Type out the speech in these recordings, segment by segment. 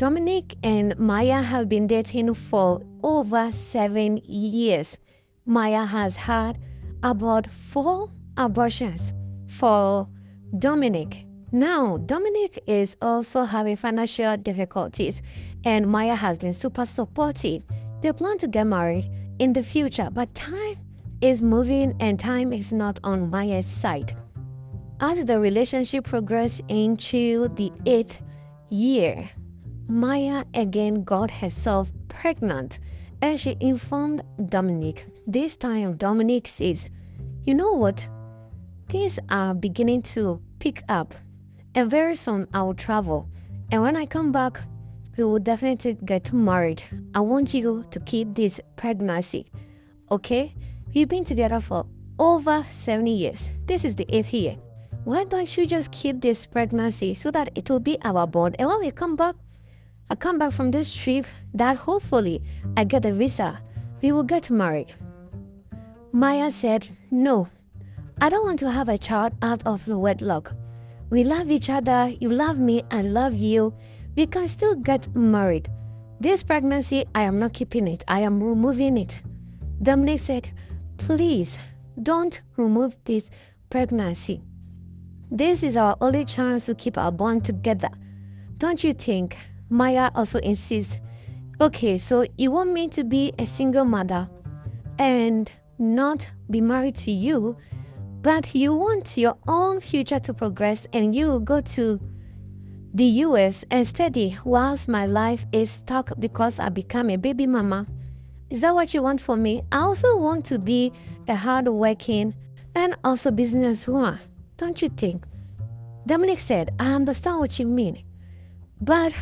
Dominic and Maya have been dating for over 7 years. Maya has had about 4 abortions for Dominic. Now, Dominic is also having financial difficulties, and Maya has been super supportive. They plan to get married in the future, but time is moving and time is not on Maya's side. As the relationship progressed into the 8th year, Maya again got herself pregnant, and she informed Dominic. This time, Dominic says, "You know what? Things are beginning to pick up, and very soon I will travel. And when I come back, we will definitely get married. I want you to keep this pregnancy, okay? We've been together for over 70 years. This is the 8th year. Why don't you just keep this pregnancy so that it will be our bond? And when we come back, I come back from this trip, that hopefully I get a visa. We will get married." Maya said, "No, I don't want to have a child out of wedlock. We love each other. You love me, I love you. We can still get married. This pregnancy, I am not keeping it. I am removing it." Dominic said, "Please, don't remove this pregnancy. This is our only chance to keep our bond together. Don't you think?" Maya also insists, "Okay, so you want me to be a single mother and not be married to you, but you want your own future to progress and you go to the US and study whilst my life is stuck because I become a baby mama. Is that what you want for me? I also want to be a hard-working and also businesswoman. Don't you think?" Dominic said, "I understand what you mean, but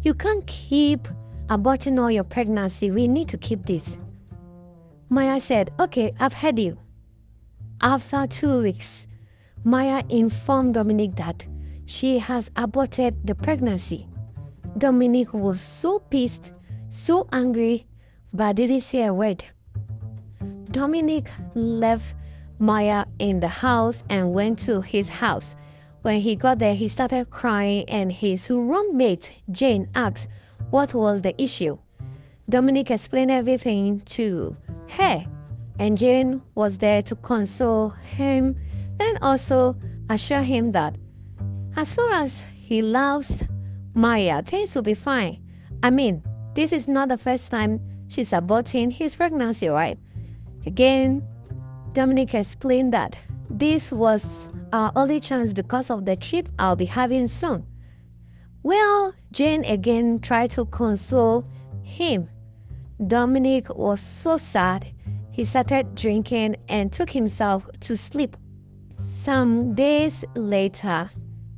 you can't keep aborting all your pregnancy. We need to keep this." Maya said, "Okay, I've heard you." After 2 weeks, Maya informed Dominic that she has aborted the pregnancy. Dominic was so pissed, so angry, but didn't say a word. Dominic left Maya in the house and went to his house. When he got there, he started crying, and his roommate, Jane, asked what was the issue. Dominic explained everything to her, and Jane was there to console him and also assure him that as far as he loves Maya, things will be fine. I mean, this is not the first time she's aborting his pregnancy, right? Again, Dominic explained that this was our only chance because of the trip I'll be having soon. Well, Jane again tried to console him. Dominic was so sad, he started drinking and took himself to sleep. Some days later,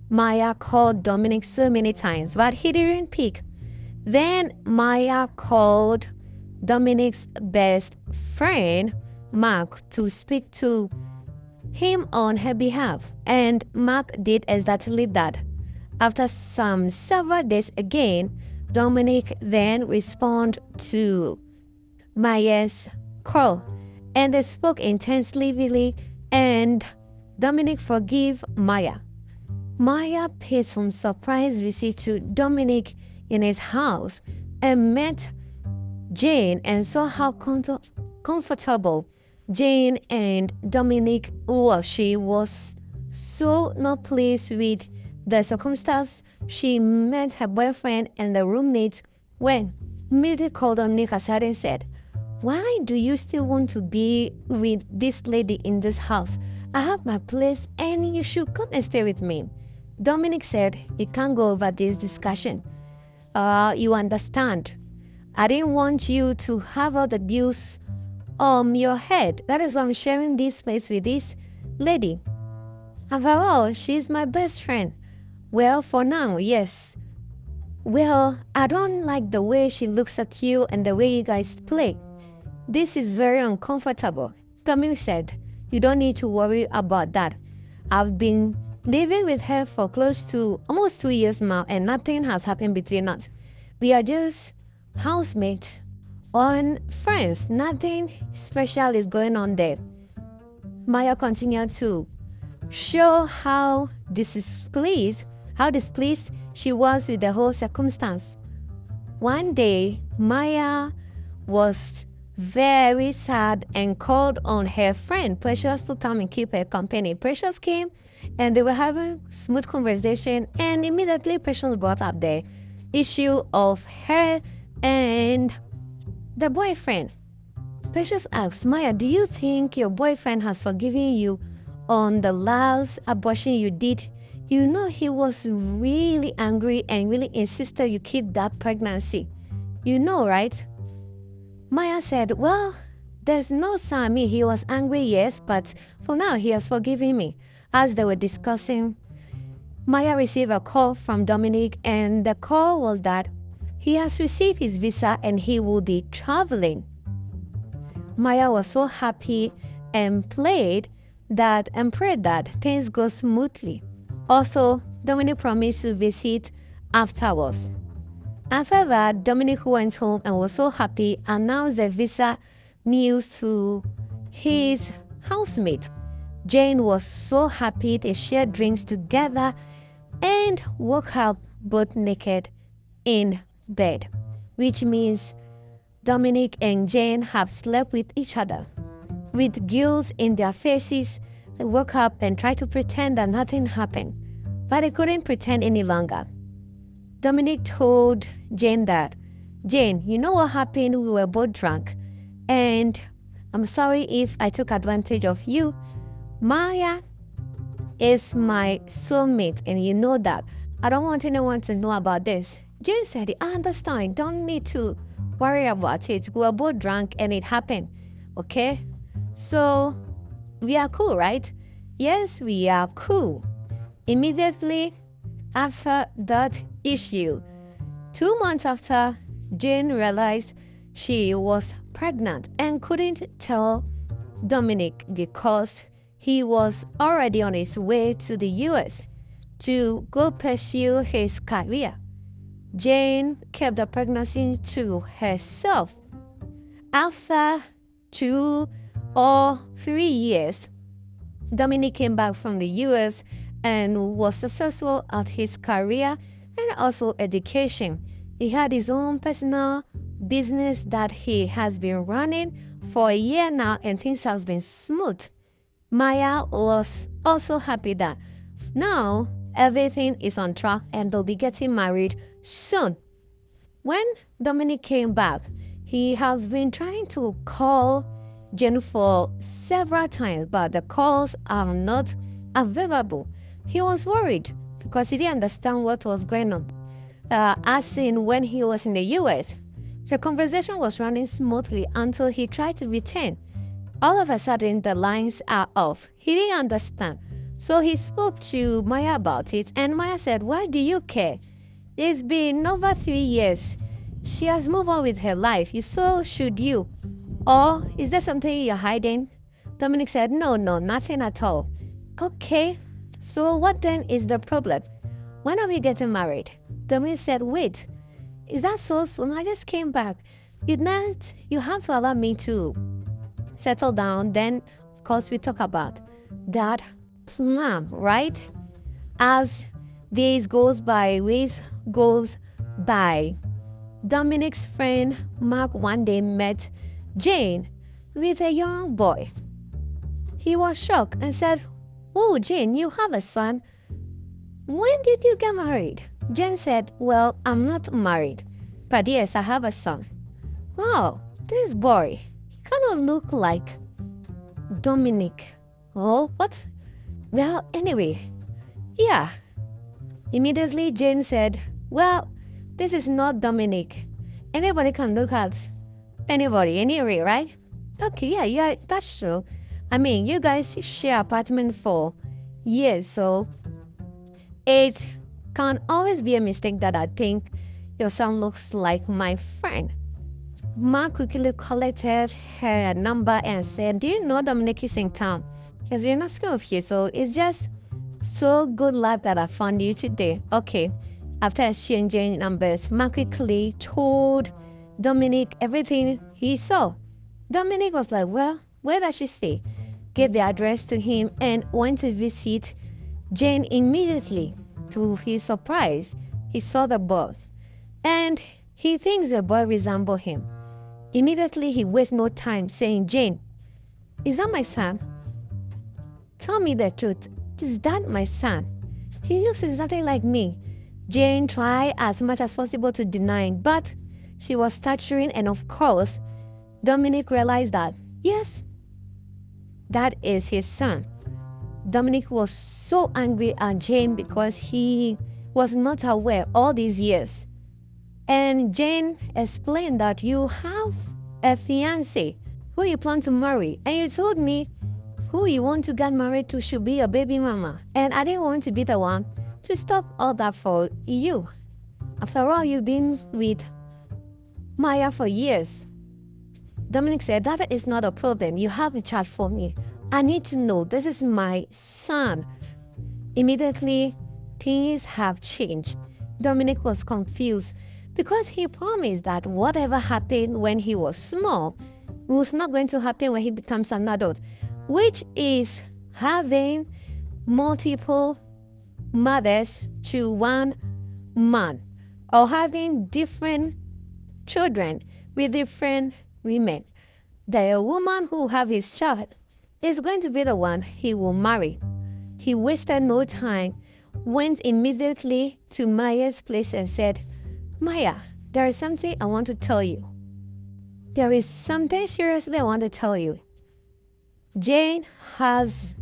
Maya called Dominic so many times, but he didn't pick. Then Maya called Dominic's best friend, Mark, to speak to him on her behalf, and Mark did exactly that. After some several days again, Dominic then responded to Maya's call, and they spoke intensely, and Dominic forgave Maya. Maya paid some surprise visit to Dominic in his house and met Jane and saw how comfortable Jane and Dominic were. She was so not pleased with the circumstance. She met her boyfriend and the roommate when immediately called Dominic aside and said, "Why do you still want to be with this lady in this house? I have my place and you should come and stay with me." Dominic said he can't go over this discussion. You understand. I didn't want you to have all the bills on your head. That is why I'm sharing this place with this lady. After all, she's my best friend. Well, for now, yes. Well, I don't like the way she looks at you and the way you guys play. This is very uncomfortable. Dominic said, "You don't need to worry about that. I've been living with her for close to almost 2 years now, and nothing has happened between us. We are just housemates and friends. Nothing special is going on there." Maya continued to show how displeased she was with the whole circumstance. One day, Maya was very sad and called on her friend Precious to come and keep her company. Precious came and they were having smooth conversation, and immediately Precious brought up the issue of her and the boyfriend. Precious asked, Maya, do you think your boyfriend has forgiven you on the last abortion you did? You know he was really angry and really insisted you keep that pregnancy. You know, right? Maya said, well, there's no sign. He was angry, yes, but for now he has forgiven me. As they were discussing, Maya received a call from Dominic, and the call was that he has received his visa and he will be traveling. Maya was so happy and prayed that things go smoothly. Also, Dominic promised to visit afterwards. After that, Dominic went home and was so happy, announced the visa news to his housemate. Jane was so happy. They shared drinks together and woke up both naked in bed, which means Dominic and Jane have slept with each other. With guilt in their faces, they woke up and tried to pretend that nothing happened, but they couldn't pretend any longer. Dominic told Jane that, Jane, you know what happened? We were both drunk, and I'm sorry if I took advantage of you. Maya is my soulmate, and you know that. I don't want anyone to know about this. Jane said, I understand. Don't need to worry about it. We were both drunk and it happened. Okay? So, we are cool, right? Yes, we are cool. Immediately after that issue, 2 months after, Jane realized she was pregnant and couldn't tell Dominic because he was already on his way to the US to go pursue his career. Jane kept the pregnancy to herself. After 2 or 3 years, Dominic came back from the US and was successful at his career and also education. He had his own personal business that he has been running for a year now, and things have been smooth. Maya was also happy that now everything is on track and they'll be getting married soon. When Dominic came back, he has been trying to call Jane for several times, but the calls are not available. He was worried because he didn't understand what was going on. As in when he was in the US, the conversation was running smoothly until he tried to return. All of a sudden, the lines are off. He didn't understand. So he spoke to Maya about it, and Maya said, why do you care? It's been over 3 years. She has moved on with her life. So should you. Or is there something you're hiding? Dominic said, no, nothing at all. Okay, so what then is the problem? When are we getting married? Dominic said, wait, is that so soon? I just came back. You have to allow me to settle down. Then, of course, we talk about that plan, right? As days goes by, weeks goes by, Dominic's friend Mark one day met Jane with a young boy. He was shocked and said, oh, Jane, you have a son. When did you get married? Jane said, well, I'm not married, but yes, I have a son. Wow, this boy, he kind of look like Dominic. Oh, what? Well, anyway, yeah. Immediately, Jane said, well, this is not Dominic. Anybody can look at anybody, anyway, right? Okay, yeah, that's true. I mean, you guys share apartment for years, so it can always be a mistake that I think your son looks like my friend. Mark quickly collected her number and said, do you know Dominic is in town? He has been asking of you, so it's just so good luck that I found you today. Okay. After exchanging numbers, Mark quickly told Dominic everything he saw. Dominic was like, well, where does she stay? Gave the address to him and went to visit Jane immediately. To his surprise, he saw the boy and He thinks the boy resembles him. Immediately, he wastes no time saying, Jane, is that my son? Tell me the truth. Is that my son? He looks exactly like me. Jane tried as much as possible to deny it, but she was stuttering, and of course, Dominic realized that, yes, that is his son. Dominic was so angry at Jane because he was not aware all these years. And Jane explained that you have a fiancé who you plan to marry, and you told me who you want to get married to should be your baby mama. And I didn't want to be the one to stop all that for you. After all, you've been with Maya for years. Dominic said, that is not a problem. You have a child for me. I need to know this is my son. Immediately, things have changed. Dominic was confused because he promised that whatever happened when he was small was not going to happen when he becomes an adult, which is having multiple mothers to one man, or having different children with different women. The woman who have his child is going to be the one he will marry. He wasted no time, went immediately to Maya's place and said, Maya, there is something I want to tell you. There is something seriously I want to tell you. Jane has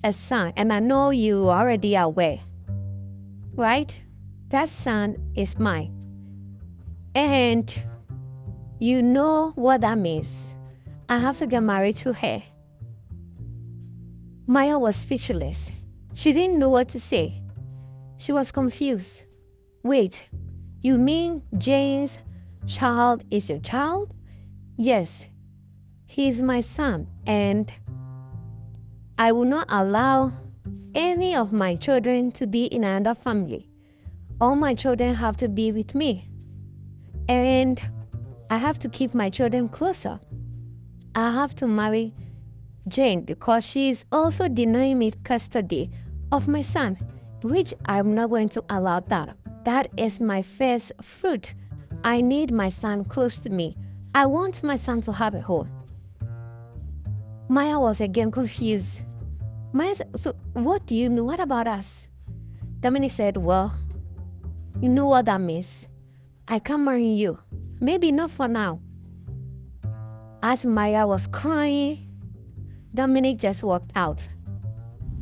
a son, and I know you are already aware, right? That son is mine. And you know what that means. I have to get married to her. Maya was speechless. She didn't know what to say. She was confused. Wait, you mean Jane's child is your child? Yes, he is my son, and I will not allow any of my children to be in another family. All my children have to be with me, and I have to keep my children closer. I have to marry Jane because she is also denying me custody of my son, which I'm not going to allow that. That is my first fruit. I need my son close to me. I want my son to have a home. Maya was again confused. Maya said, so what do you mean? What about us? Dominic said, well, you know what that means. I can marry you. Maybe not for now. As Maya was crying, Dominic just walked out.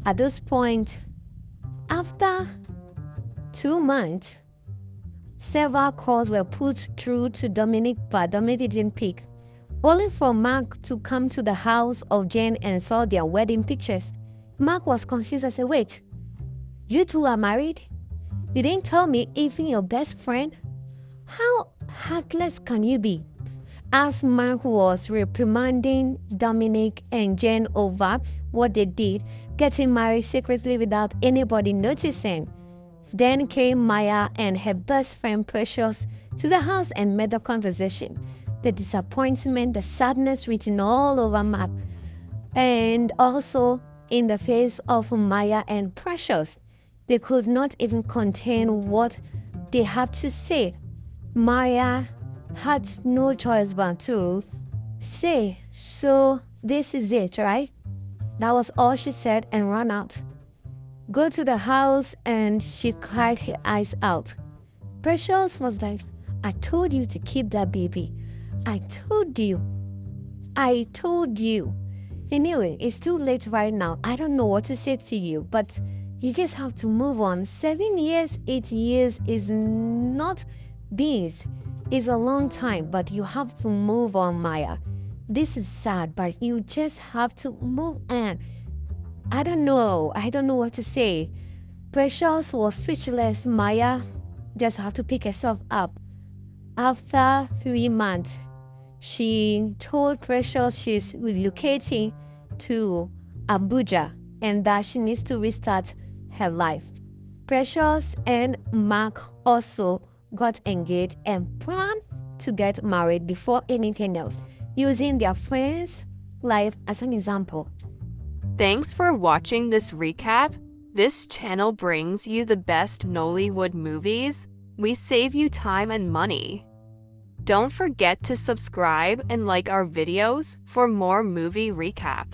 At this point, after 2 months, several calls were put through to Dominic, but Dominic didn't pick. Only for Mark to come to the house of Jane and saw their wedding pictures. Mark was confused and said, wait, you two are married? You didn't tell me even your best friend? How heartless can you be? As Mark was reprimanding Dominic and Jane over what they did, getting married secretly without anybody noticing. Then came Maya and her best friend Precious to the house and made the conversation. The disappointment, the sadness written all over Mark, and also in the face of Maya and Precious. They could not even contain what they had to say. Maya had no choice but to say, so this is it, right? That was all she said and ran out. Go to the house, and she cried her eyes out. Precious was like, I told you to keep that baby. I told you. Anyway, it's too late right now. I don't know what to say to you, but you just have to move on. 7 years, 8 years is not beans. It's a long time, but you have to move on, Maya. This is sad, but you just have to move on. I don't know what to say. Precious was speechless. Maya just have to pick herself up. After 3 months, she told Precious she's relocating to Abuja and that she needs to restart her life. Precious and Mark also got engaged and planned to get married before anything else, using their friends' life as an example. Thanks for watching this recap. This channel brings you the best Nollywood movies. We save you time and money. Don't forget to subscribe and like our videos for more movie recap.